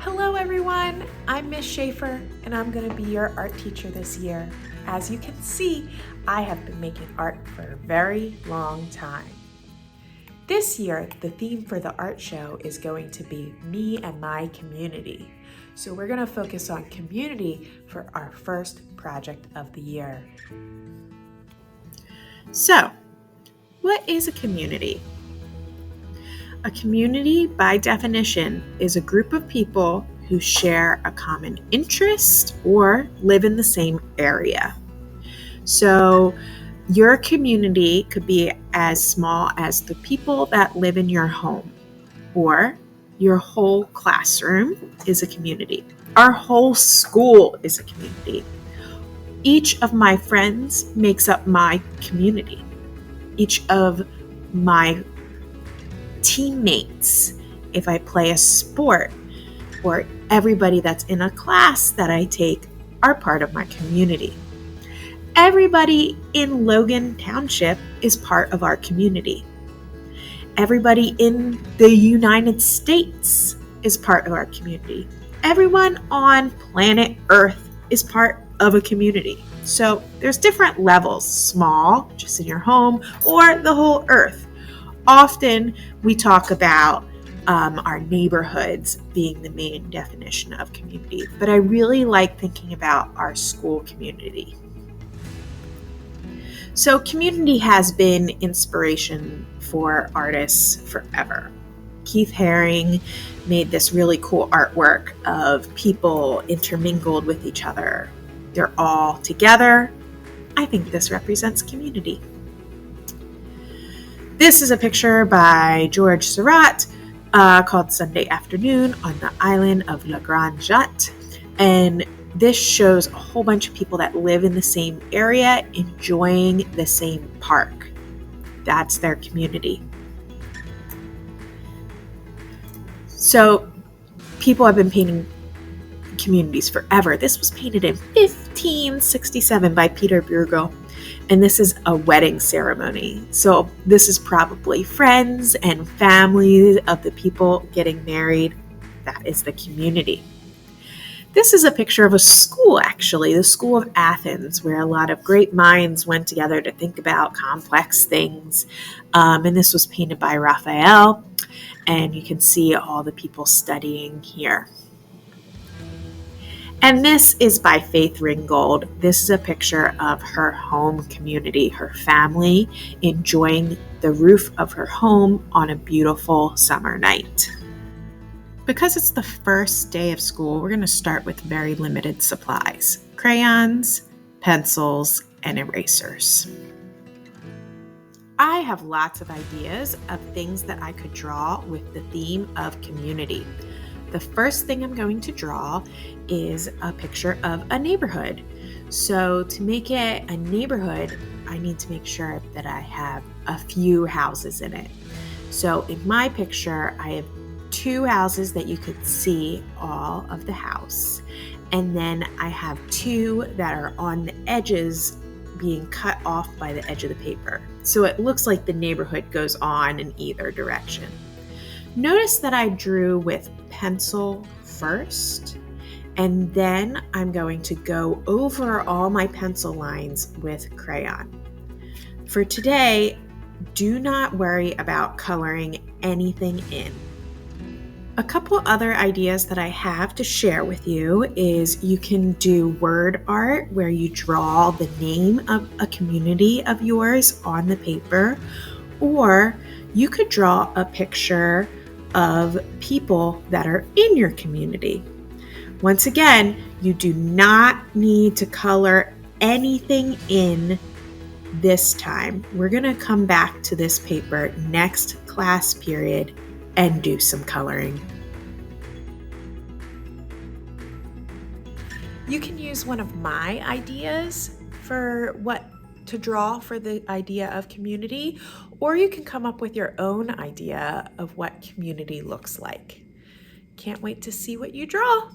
Hello everyone, I'm Miss Schaefer and I'm going to be your art teacher this year. As you can see, I have been making art for a very long time. This year, the theme for the art show is going to be me and my community. So we're going to focus on community for our first project of the year. So, what is a community? A community, by definition, is a group of people who share a common interest or live in the same area. So, your community could be as small as the people that live in your home, or your whole classroom is a community. Our whole school is a community. Each of my friends makes up my community. Each of my teammates, if I play a sport, or everybody that's in a class that I take, are part of my community. Everybody in Logan Township is part of our community. Everybody in the United States is part of our community. Everyone on planet Earth is part of a community. So there's different levels, small, just in your home, or the whole Earth. Often we talk about our neighborhoods being the main definition of community, but I really like thinking about our school community. So community has been inspiration for artists forever. Keith Haring made this really cool artwork of people intermingled with each other. They're all together. I think this represents community. This is a picture by George Seurat called Sunday Afternoon on the island of La Grande Jatte. And this shows a whole bunch of people that live in the same area enjoying the same park. That's their community. So people have been painting communities forever. This was painted in 1567 by Peter Bruegel. And this is a wedding ceremony. So this is probably friends and family of the people getting married. That is the community. This is a picture of a school, actually, the School of Athens, where a lot of great minds went together to think about complex things. And this was painted by Raphael. And you can see all the people studying here. And this is by Faith Ringgold. This is a picture of her home community, her family enjoying the roof of her home on a beautiful summer night. Because it's the first day of school, we're going to start with very limited supplies: crayons, pencils, and erasers. I have lots of ideas of things that I could draw with the theme of community. The first thing I'm going to draw is a picture of a neighborhood. So to make it a neighborhood, I need to make sure that I have a few houses in it. So in my picture, I have 2 houses that you could see all of the house. And then I have 2 that are on the edges being cut off by the edge of the paper. So it looks like the neighborhood goes on in either direction. Notice that I drew with pencil first, and then I'm going to go over all my pencil lines with crayon. For today, do not worry about coloring anything in. A couple other ideas that I have to share with you is you can do word art where you draw the name of a community of yours on the paper, or you could draw a picture of people that are in your community. Once again, you do not need to color anything in this time. We're going to come back to this paper next class period and do some coloring. You can use one of my ideas for what to draw for the idea of community, or you can come up with your own idea of what community looks like. Can't wait to see what you draw.